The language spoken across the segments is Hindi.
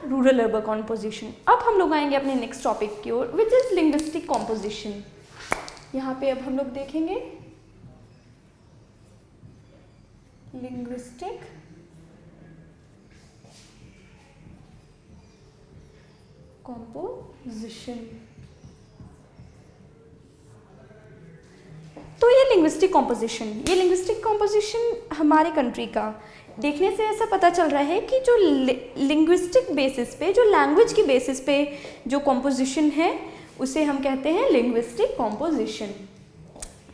Rural urban composition. अब हम लोग आएंगे अपने नेक्स्ट टॉपिक की ओर, विच इज लिंग्विस्टिक कॉम्पोजिशन। यहाँ पे अब हम लोग देखेंगे लिंग्विस्टिक कॉम्पोजिशन। तो ये लिंग्विस्टिक कॉम्पोजिशन हमारे कंट्री का देखने से ऐसा पता चल रहा है कि जो लिंग्विस्टिक बेसिस पे, जो लैंग्वेज की बेसिस पे जो कॉम्पोजिशन है उसे हम कहते हैं लिंग्विस्टिक कॉम्पोजिशन।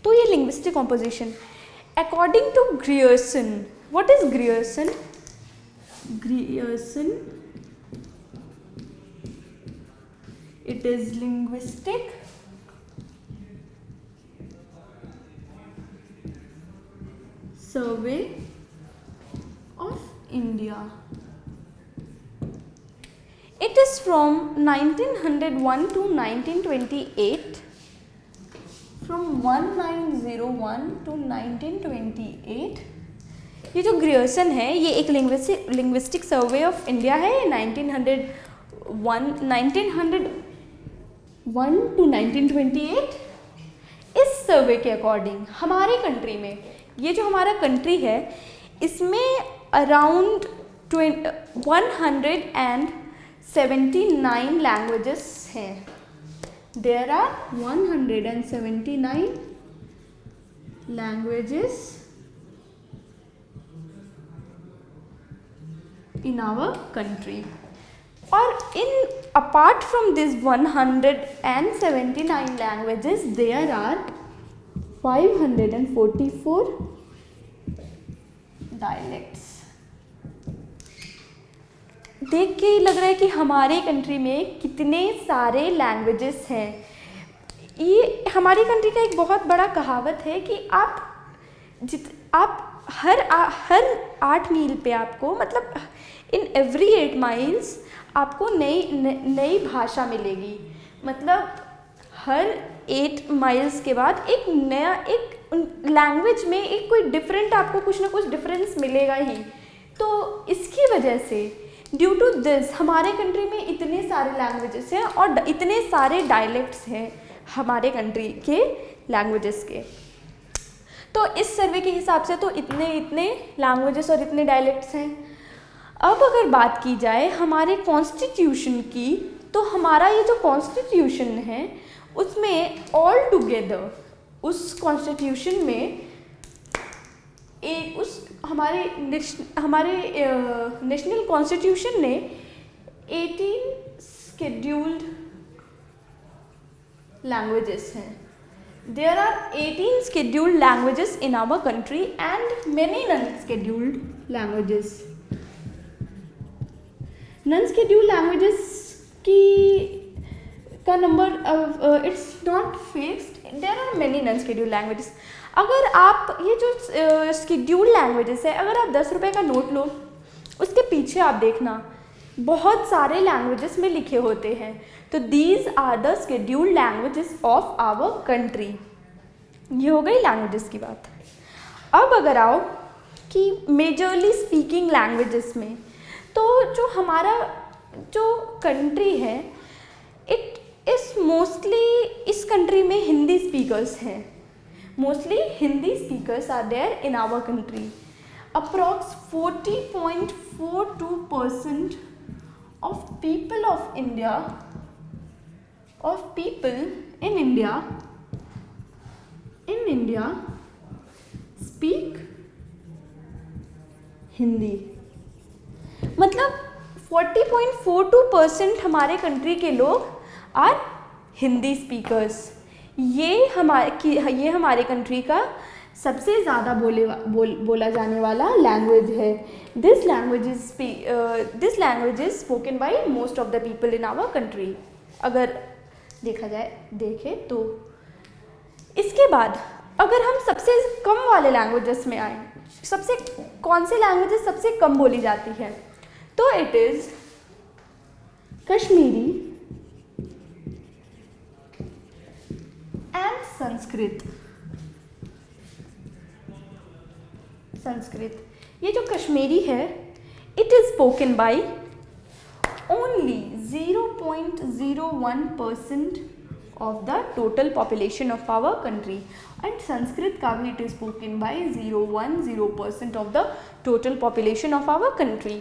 तो ये linguistic composition according to Grierson, what is Grierson? Grierson, it is linguistic survey of India. It is from 1901 to 1928, from 1901 to 1928। ये जो ग्रियर्सन है ये एक लिंग्विस्टिक सर्वे ऑफ इंडिया है। 1901 to 1928। इस सर्वे के अकॉर्डिंग हमारे कंट्री में, ये जो हमारा कंट्री है इसमें अराउंड 179 लैंग्वेजेस हैं। There are 179 languages in our country, और in apart from this 179 languages there are 544 dialects। देख के ही लग रहा है कि हमारे कंट्री में कितने सारे लैंग्वेजेस हैं। ये हमारी कंट्री का एक बहुत बड़ा कहावत है कि आप हर 8 मील पे आपको, मतलब इन एवरी 8 माइल्स आपको नई भाषा मिलेगी। मतलब हर 8 माइल्स के बाद एक नया, एक लैंग्वेज में एक कोई डिफरेंट, आपको कुछ ना कुछ डिफरेंस मिलेगा ही। तो इसकी वजह से ड्यू टू दिस हमारे कंट्री में इतने सारे लैंग्वेजेस हैं और इतने सारे डायलेक्ट्स हैं हमारे कंट्री के लैंग्वेजेस के। तो इस सर्वे के हिसाब से तो इतने लैंग्वेजेस और इतने डायलेक्ट्स हैं। अब अगर बात की जाए हमारे कॉन्स्टिट्यूशन की, तो हमारा ये जो कॉन्स्टिट्यूशन है उसमें ऑल टुगेदर, उस कॉन्स्टिट्यूशन में हमारे नेशनल कॉन्स्टिट्यूशन ने 18 शेड्यूल्ड लैंग्वेजेस हैं। There are 18 scheduled languages in our country and many non-scheduled languages. Non-scheduled languages का number it's not fixed. There are many non-scheduled languages. अगर आप ये जो scheduled languages है, अगर आप 10 रुपए का नोट लो, उसके पीछे आप देखना बहुत सारे लैंग्वेजेस में लिखे होते हैं। तो these are the scheduled languages of our country. ये हो गई लैंग्वेजेस की बात। अब अगर आओ कि मेजरली स्पीकिंग लैंग्वेजेस में, तो जो हमारा जो कंट्री है इट इज़ मोस्टली, इस कंट्री में हिंदी स्पीकर्स हैं। Mostly Hindi speakers are there in our country. Approx 40.42% of people in India speak Hindi. मतलब 40.42% हमारे कंट्री के लोग आर हिंदी स्पीकर्स। ये हमारे कंट्री का सबसे ज़्यादा बोला जाने वाला लैंग्वेज है। This language is spoken by most of the people in our country. अगर देखें तो इसके बाद अगर हम सबसे कम वाले लैंग्वेजेस में आए, कौन से लैंग्वेजेस सबसे कम बोली जाती है, तो it is Kashmiri and Sanskrit. ये जो कश्मीरी है it is spoken by only 0.01% of the total population of our country, and Sanskrit का भी it is spoken by 0.10% of the total population of our country।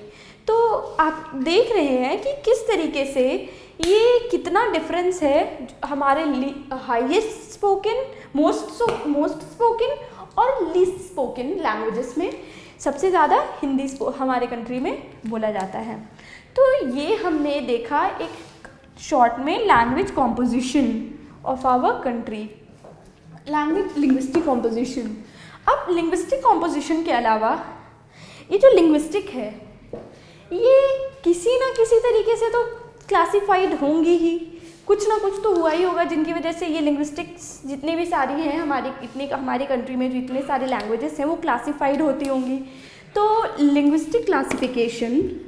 तो आप देख रहे हैं कि किस तरीके से ये कितना डिफरेंस है हमारे हाईएस्ट स्पोकन, मोस्ट स्पोकन और लीस्ट स्पोकन लैंग्वेजेस में। सबसे ज़्यादा हिंदी हमारे कंट्री में बोला जाता है। तो ये हमने देखा एक शॉर्ट में language composition of our country, language linguistic composition. अब लिंग्विस्टिक कॉम्पोजिशन के अलावा ये जो लिंग्विस्टिक है ये किसी ना किसी तरीके से तो क्लासिफाइड होंगी ही, कुछ ना कुछ तो हुआ ही होगा जिनकी वजह से ये लिंग्विस्टिक्स जितनी भी सारी हैं हमारी कंट्री में जितने सारे लैंग्वेजेस हैं वो क्लासिफाइड होती होंगी। तो लिंग्विस्टिक क्लासिफिकेशन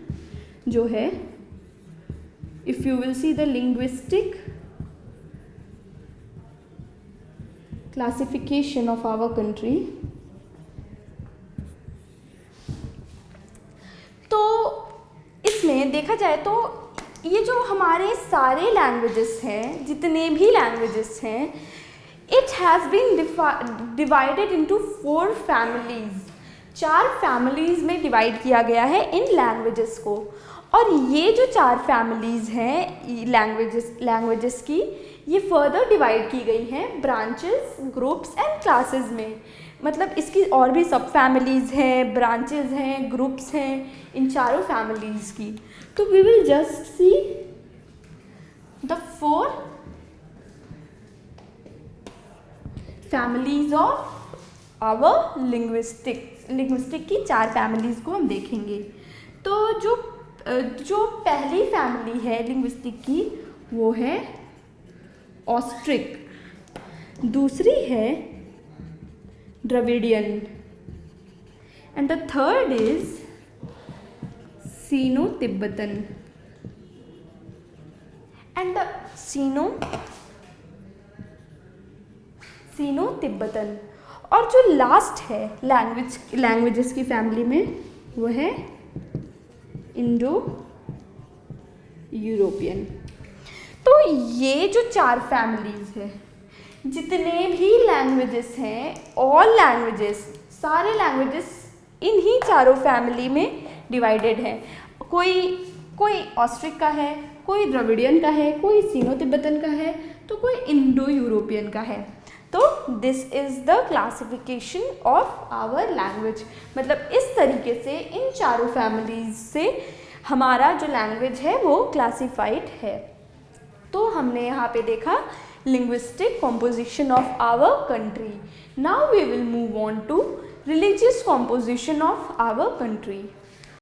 जो है, if you will see the linguistic classification of our country, तो इसमें देखा जाए तो ये जो हमारे सारे लैंग्वेजेस हैं, जितने भी लैंग्वेजेस हैं, it has been divided into 4 families, 4 families में डिवाइड किया गया है इन लैंग्वेजेस को। और ये जो 4 फैमिलीज़ हैं लैंग्वेजेस की, ये फर्दर डिवाइड की गई हैं ब्रांचेस, ग्रुप्स एंड क्लासेस में। मतलब इसकी और भी सब फैमिलीज़ हैं, ब्रांचेस हैं, ग्रुप्स हैं इन चारों फैमिलीज़ की। तो we will just see the 4 families of our linguistic की 4 फैमिलीज़ को हम देखेंगे। तो जो पहली फैमिली है लिंग्विस्टिक की वो है ऑस्ट्रिक, दूसरी है Dravidian, and the third is Sino Tibetan and the Sino Tibetan. और जो लास्ट है लैंग्वेजेस की फैमिली में वो है इंडो यूरोपियन। तो ये जो 4 फैमिलीज़ है, जितने भी लैंग्वेजेस हैं, ऑल लैंग्वेजेस, सारे लैंग्वेजेस इन्हीं चारों फैमिली में डिवाइडेड है। कोई ऑस्ट्रिक का है, कोई द्रविडियन का है, कोई सीनो-तिब्बतन का है, तो कोई इंडो यूरोपियन का है। तो this is the classification of our language. मतलब इस तरीके से इन चारों फैमिलीज से हमारा जो लैंग्वेज है वो क्लासिफाइड है। तो हमने यहाँ पे देखा linguistic composition of our country. Now we will move on to religious composition of our country.